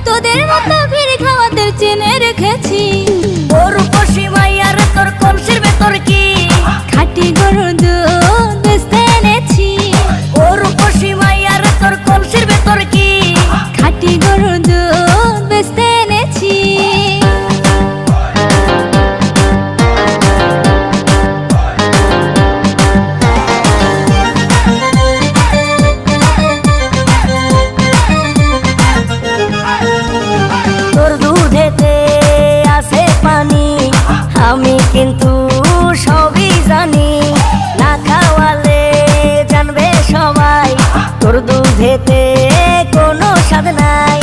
তোদের মতো ভিড় খাওয়াদের চেনে রেখেছি। ওর উপসী মাইয়ার তোর কলসির ভেতর কি খাঁটি গরুর দুধ বেচতে এনেছি। ওর উপসী মাইয়ার তোর কলসির ভেতর কি খাঁটি গরুর দুধ বেচতে এনেছি। তোর দুধেতে আছে পানি, আমি কিন্তু সবই জানি। না খাওয়ালে জানবে সবাই তোর দুধেতে কোনো স্বাদ নাই।